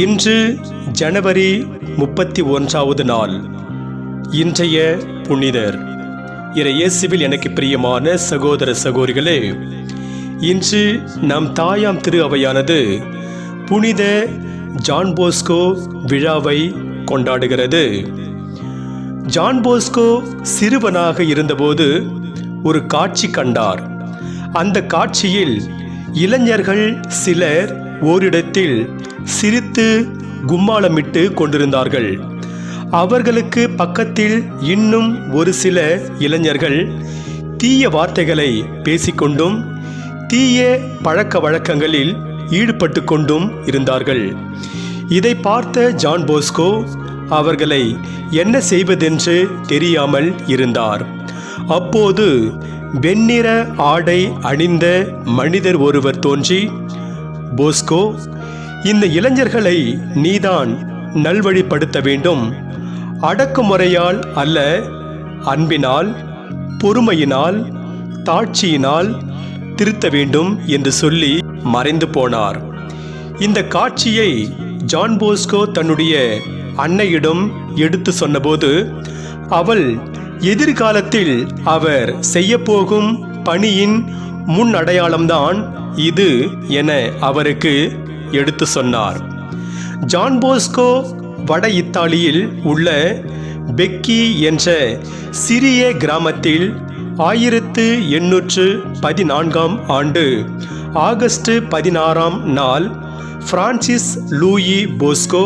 இன்று ஜனவரி 31வது நாள். இன்றைய புனிதர். இயேசுவில் எனக்கு பிரியமான சகோதர சகோதரிகளே, இன்று நம் தாயாம் திரு அவையானது புனித ஜான் போஸ்கோ விழாவை கொண்டாடுகிறது. ஜான் போஸ்கோ சிறுவனாக இருந்தபோது ஒரு காட்சி கண்டார். அந்த காட்சியில் இளைஞர்கள் சிலர் ஓரிடத்தில் சிரித்து கும்மாளமிட்டு கொண்டிருந்தார்கள். அவர்களுக்கு பக்கத்தில் இன்னும் ஒரு சில இளைஞர்கள் தீய வார்த்தைகளை பேசிக்கொண்டும் தீய பழக்க வழக்கங்களில் ஈடுபட்டு கொண்டும் இருந்தார்கள். இதை பார்த்த ஜான் போஸ்கோ அவர்களை என்ன செய்வதென்று தெரியாமல் இருந்தார். அப்போது வெண்ணிற ஆடை அணிந்த மனிதர் ஒருவர் தோன்றி, போஸ்கோ, இந்த இளைஞர்களை நீதான் நல்வழிப்படுத்த வேண்டும். அடக்குமுறையால் அல்ல, அன்பினால், பொறுமையினால், தாட்சியினால் திருத்த வேண்டும் என்று சொல்லி மறைந்து போனார். இந்த காட்சியை ஜான் போஸ்கோ தன்னுடைய அன்னையிடம் எடுத்து சொன்னபோது அவள் எதிர்காலத்தில் அவர் செய்யப்போகும் பணியின் முன் அடையாளம்தான் இது என அவருக்கு எடுத்து சொன்னார். ஜான் போஸ்கோ வட இத்தாலியில் உள்ள பெக்கி என்ற சிறிய கிராமத்தில் 1814ஆம் ஆண்டு ஆகஸ்ட் 16ஆம் நாள் பிரான்சிஸ் லூயி போஸ்கோ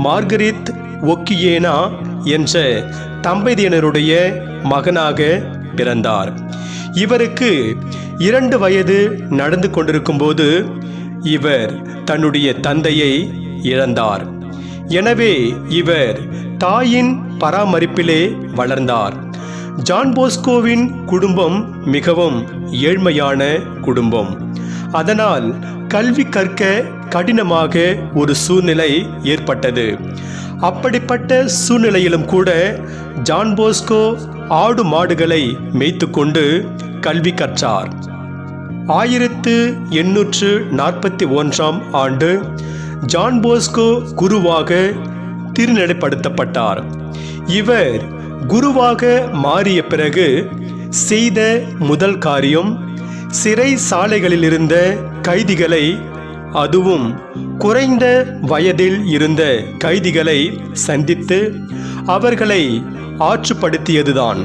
மார்கரித் ஒக்கியேனா என்ற தம்பதியினருடைய மகனாக பிறந்தார். இவருக்கு 2 வயது நடந்து கொண்டிருக்கும் போது இவர் தன்னுடைய தந்தையை இழந்தார். எனவே இவர் தாயின் பராமரிப்பிலே வளர்ந்தார். ஜான் போஸ்கோவின் குடும்பம் மிகவும் ஏழ்மையான குடும்பம். அதனால் கல்வி கற்க கடினமாக ஒரு சூழ்நிலை ஏற்பட்டது. அப்படிப்பட்ட சூழ்நிலையிலும் கூட ஜான் போஸ்கோ ஆடு மாடுகளை மேய்த்து கொண்டு கல்வி கற்றார். 1841ஆம் ஆண்டு ஜான் போஸ்கோ குருவாக திருநிலைப்படுத்தப்பட்டார். இவர் குருவாக மாறிய பிறகு செய்த முதல் காரியம், சிறை சாலைகளில் இருந்த கைதிகளை, அதுவும் குறைந்த வயதில் இருந்த கைதிகளை சந்தித்து அவர்களை ஆற்றுப்படுத்தியதுதான்.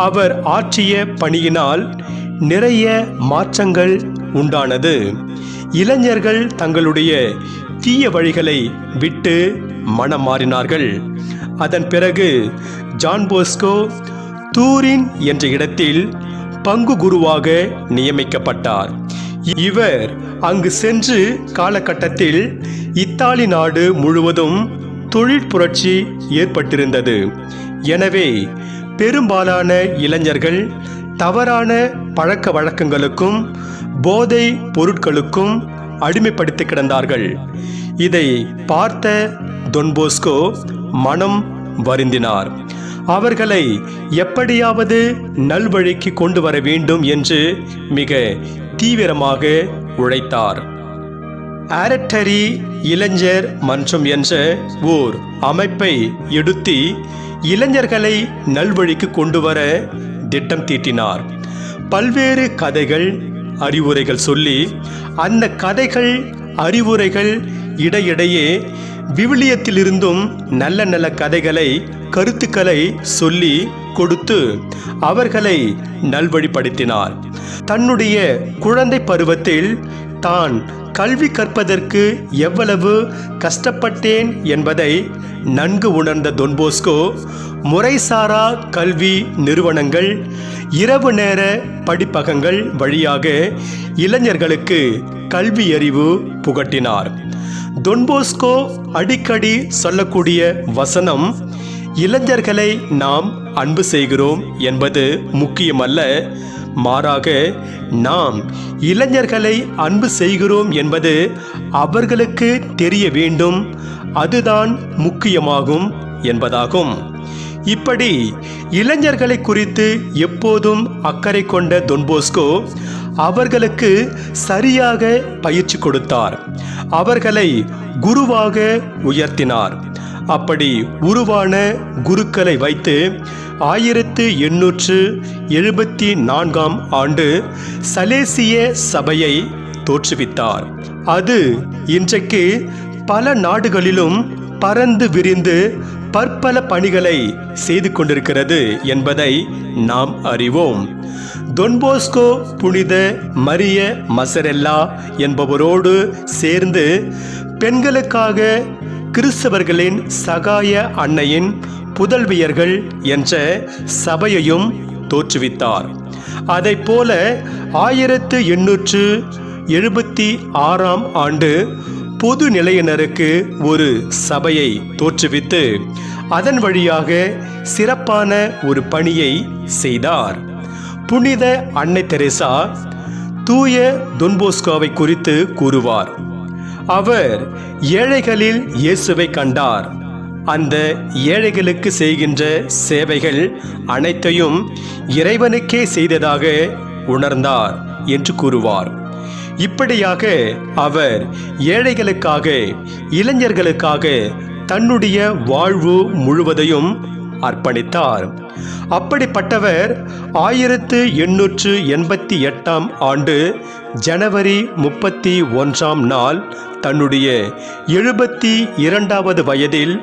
அவர் ஆற்றிய பணியினால் நிறைய மாற்றங்கள் உண்டானது. இளைஞர்கள் தங்களுடைய தீய வழிகளை விட்டு மனம் மாறினார்கள். அதன் பிறகு ஜான் போஸ்கோ தூரின் என்ற இடத்தில் பங்கு குருவாக நியமிக்கப்பட்டார். இவர் அங்கு சென்று காலகட்டத்தில் இத்தாலி நாடு முழுவதும் தொழில் புரட்சி ஏற்பட்டிருந்தது. எனவே பெரும்பாலான இளைஞர்கள் தவறான பழக்க வழக்கங்களுக்கும் போதை பொருட்களுக்கும் அடிமைப்படுத்தி கிடந்தார்கள். இதை பார்த்த டொன் போஸ்கோ மனம் வருந்தினார். அவர்களை எப்படியாவது நல்வழிக்கு கொண்டு வர வேண்டும் என்று மிக தீவிரமாக உழைத்தார். ஆரட்டரி இளைஞர் மன்றம் என்ற ஓர் அமைப்பை எடுத்து இளைஞர்களை நல்வழிக்கு கொண்டு வர திட்டம் தீட்டினார். பல்வேறு கதைகள், அறிவுரைகள் சொல்லி அந்த கதைகள், அறிவுரைகள் இடையிடையே விவிலியத்திலிருந்தும் நல்ல நல்ல கதைகளை, கருத்துக்களை சொல்லி கொடுத்து அவர்களை நல்வழிப்படுத்தினார். தன்னுடைய குழந்தை பருவத்தில் தான் கல்வி கற்பதற்கு எவ்வளவு கஷ்டப்பட்டேன் என்பதை நன்கு உணர்ந்த டொன் போஸ்கோ முறைசாரா கல்வி நிறுவனங்கள், இரவு நேர படிப்பகங்கள் வழியாக இளைஞர்களுக்கு கல்வி அறிவு புகட்டினார். டொன் போஸ்கோ அடிக்கடி சொல்லக்கூடிய வசனம், இளைஞர்களை நாம் அன்பு செய்கிறோம் என்பது முக்கியமல்ல, மாறாக நாம் இளைஞர்களை அன்பு செய்கிறோம் என்பது அவர்களுக்கு தெரிய வேண்டும், அதுதான் முக்கியமாகும் என்பதாகும். இப்படி இளைஞர்களை குறித்து எப்போதும் அக்கறை கொண்ட டொன் போஸ்கோ அவர்களுக்கு சரியாக பயிற்சி கொடுத்தார். அவர்களை குருவாக உயர்த்தினார். அப்படி உருவான குருக்களை வைத்து 1874 ஆண்டு சலேசிய சபையை தோற்றுவித்தார். அது இன்றைக்கு பல நாடுகளிலும் பறந்து விரிந்து பற்பல பணிகளை செய்து கொண்டிருக்கிறது என்பதை நாம் அறிவோம். தொன்போஸ்கோ புனித மரிய மசரெல்லா என்பவரோடு சேர்ந்து பெண்களுக்காக கிறிஸ்தவர்களின் சகாய அன்னையின் புதல்வியர்கள் என்ற சபையையும் தோற்றுவித்தார். அதைப்போல 1876 ஆண்டு பொது நிலையினருக்கு ஒரு சபையை தோற்றுவித்து அதன் வழியாக சிறப்பான ஒரு பணியை செய்தார். புனித அன்னை தெரேசா தூய தொன்போஸ்கோவை குறித்து கூறுவார். அவர் ஏழைகளில் இயேசுவை கண்டார். அந்த ஏழைகளுக்கு செய்கின்ற சேவைகள் அனைத்தையும் இறைவனுக்கே செய்ததாக உணர்ந்தார் என்று கூறுவார். இப்படியாக அவர் ஏழைகளுக்காக, இளைஞர்களுக்காக தன்னுடைய வாழ்வு முழுவதையும் அர்ப்பணித்தார். அப்படிப்பட்டவர் 1888 ஆண்டு ஜனவரி 31 நாள் தன்னுடைய 72வது வயதில்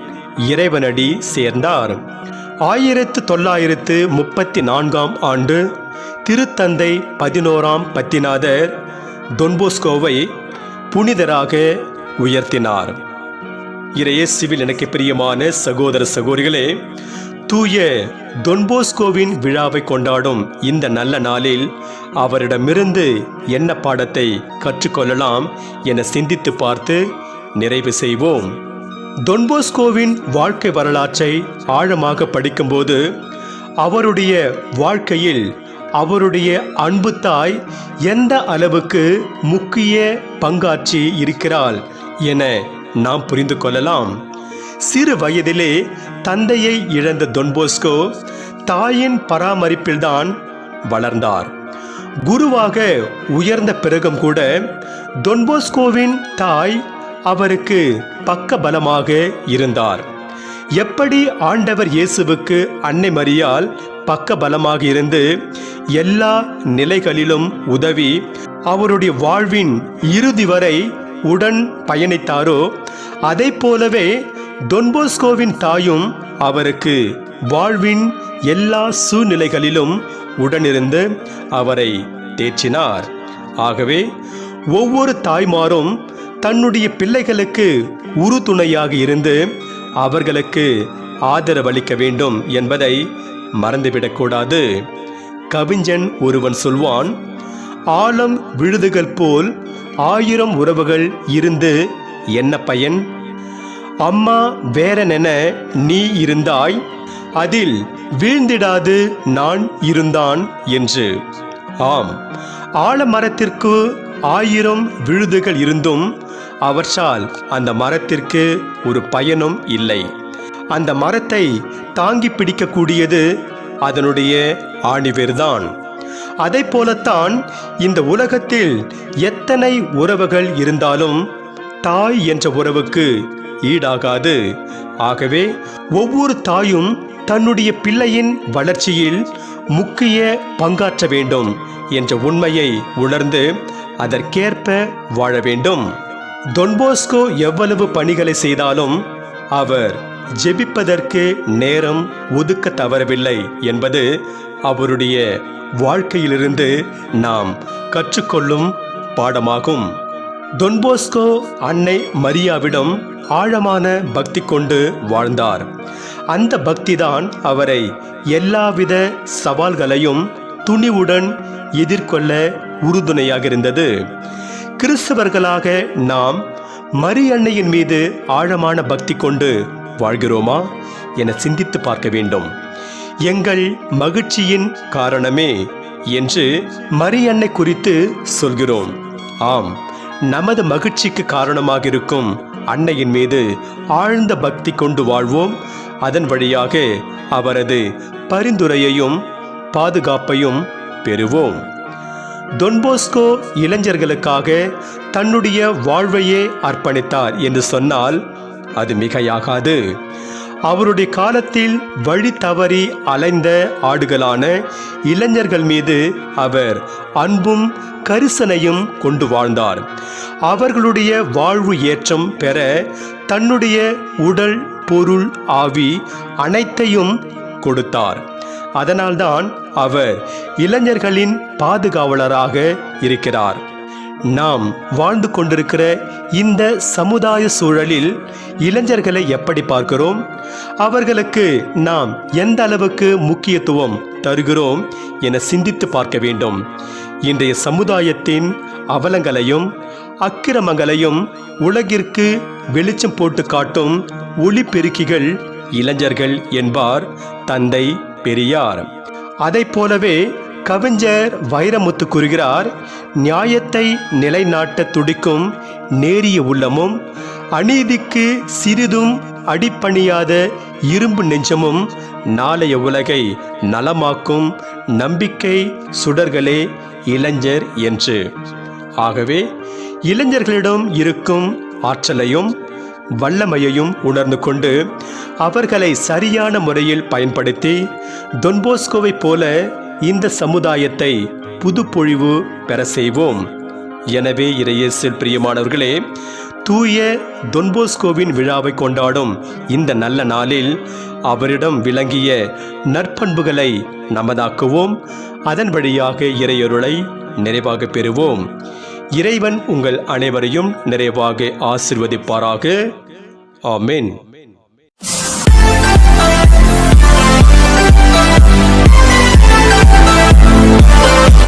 இறைவனடி சேர்ந்தார். 1934 ஆண்டு திருத்தந்தை 11 பத்திநாதர் தொன்போஸ்கோவை புனிதராக உயர்த்தினார். இறையேசுவில் எனக்கு பிரியமான சகோதர சகோதரிகளே, தூய தொன்போஸ்கோவின் விழாவை கொண்டாடும் இந்த நல்ல நாளில் அவரிடமிருந்து என்ன பாடத்தை கற்றுக்கொள்ளலாம் என சிந்தித்து பார்த்து நிறைவு செய்வோம். தொன்போஸ்கோவின் வாழ்க்கை வரலாற்றை ஆழமாக படிக்கும்போது அவருடைய வாழ்க்கையில் அவருடைய அன்பு தாய் எந்த அளவுக்கு முக்கிய பங்காற்றி இருக்கிறாள் என நாம் புரிந்து கொள்ளலாம். சிறு வயதிலே தந்தையை இழந்த தொன்போஸ்கோ தாயின் பராமரிப்பில்தான் வளர்ந்தார். குருவாக உயர்ந்த பிறகும் கூட தொன்போஸ்கோவின் தாய் அவருக்கு பக்க பலமாக இருந்தார். எப்படி ஆண்டவர் இயேசுவுக்கு அன்னை மரியாள் பக்க பலமாக இருந்து எல்லா நிலைகளிலும் உதவி அவருடைய வாழ்வின் இறுதி வரை உடன் பயணித்தாரோ, அதை போலவே தொன்போஸ்கோவின் தாயும் அவருக்கு வாழ்வின் எல்லா சூழ்நிலைகளிலும் உடனிருந்து அவரை தேற்றினார். ஆகவே ஒவ்வொரு தாய்மாரும் தன்னுடைய பிள்ளைகளுக்கு உறுதுணையாக இருந்து அவர்களுக்கு ஆதரவளிக்க வேண்டும் என்பதை மறந்துவிடக்கூடாது. கவிஞன் ஒருவன் சொல்வான், ஆழம் விழுதுகள் போல் 1000 உறவுகள் இருந்து என்ன பயன்? அம்மா வேறென நீ இருந்தாய், அதில் வீழ்ந்திடாது நான் இருந்தான் என்று. ஆம், ஆலமரத்திற்கு 1000 விழுதுகள் இருந்தும் அவற்றால் அந்த மரத்திற்கு ஒரு பயனும் இல்லை. அந்த மரத்தை தாங்கி பிடிக்கக்கூடியது அதனுடைய ஆணிவேர்தான். அதை போலத்தான் இந்த உலகத்தில் எத்தனை உறவுகள் இருந்தாலும் தாய் என்ற உறவுக்கு ஈடாகாது. ஆகவே ஒவ்வொரு தாயும் தன்னுடைய பிள்ளையின் வளர்ச்சியில் முக்கிய பங்காற்ற வேண்டும் என்ற உண்மையை உணர்ந்து அதற்கேற்ப வாழ வேண்டும். தொன்போஸ்கோ எவ்வளவு பணிகளை செய்தாலும் அவர் ஜெபிப்பதற்கு நேரம் ஒதுக்க தவறவில்லை என்பது அவருடைய வாழ்க்கையிலிருந்து நாம் கற்றுக்கொள்ளும் பாடமாகும். தொன்போஸ்கோ அன்னை மரியாவிடம் ஆழமான பக்தி கொண்டு வாழ்ந்தார். அந்த பக்திதான் அவரை எல்லாவித சவால்களையும் துணிவுடன் எதிர்கொள்ள உறுதுணையாக இருந்தது. கிறிஸ்தவர்களாக நாம் மரியன்னையின் மீது ஆழமான பக்தி கொண்டு வாழ்கிறோமா என சிந்தித்து பார்க்க வேண்டும். எங்கள் மகிழ்ச்சியின் காரணமே என்று மரியன்னை குறித்து சொல்கிறோம். ஆம், நமது மகிழ்ச்சிக்கு காரணமாக இருக்கும் அன்னையின் மீது ஆழ்ந்த பக்தி கொண்டு வாழ்வோம். அதன் வழியாக அவரது பரிந்துரையையும் பாதுகாப்பையும் பெறுவோம். தொன்போஸ்கோ இளைஞர்களுக்காக தன்னுடைய வாழ்வையே அர்ப்பணித்தார் என்று சொன்னால் அது மிகையாகாது. அவருடைய காலத்தில் வழி தவறி அலைந்த ஆடுகளான இளைஞர்கள் மீது அவர் அன்பும் கரிசனையும் கொண்டு வாழ்ந்தார். அவர்களுடைய வாழ்வு ஏற்றம் பெற தன்னுடைய உடல், பொருள், ஆவி அனைத்தையும் கொடுத்தார். அதனால்தான் அவர் இளைஞர்களின் பாதுகாவலராக இருக்கிறார். நாம் வாழ்ந்து கொண்டிருக்கிற இந்த சமுதாய சூழலில் இளைஞர்களை எப்படி பார்க்கிறோம்? அவர்களுக்கு நாம் எந்த அளவுக்கு முக்கியத்துவம் தருகிறோம் என சிந்தித்து பார்க்க வேண்டும். இன்றைய சமுதாயத்தின் அவலங்களையும் அக்கிரமங்களையும் உலகிற்கு வெளிச்சம் போட்டு காட்டும் ஒளிபெருக்கிகள் இளைஞர்கள் என்பார் தந்தை பெரியார். அதைப் போலவே கவிஞர் வைரமுத்து கூறுகிறார், நியாயத்தை நிலைநாட்ட துடிக்கும் நேரிய உள்ளமும் அநீதிக்கு சிறிதும் அடிப்பணியாத இரும்பு நெஞ்சமும் நாளைய உலகை நலமாக்கும் நம்பிக்கை சுடர்களே இளைஞர் என்று. ஆகவே இளைஞர்களிடம் இருக்கும் ஆற்றலையும் வல்லமையையும் உணர்ந்து கொண்டு அவர்களை சரியான முறையில் பயன்படுத்தி தொன்போஸ்கோவை போல இந்த சமுதாயத்தை புதுப்பொழிவு பெற செய்வோம். எனவே இறையேசுவில் பிரியமானவர்களே, தூய தொன்போஸ்கோவின் விழாவை கொண்டாடும் இந்த நல்ல நாளில் அவரிடம் விளங்கிய நற்பண்புகளை நமதாக்குவோம். அதன் வழியாக இறையருளை நிறைவாக பெறுவோம். இறைவன் உங்கள் அனைவரையும் நிறைவாக ஆசீர்வதிப்பாராக. ஆமென்.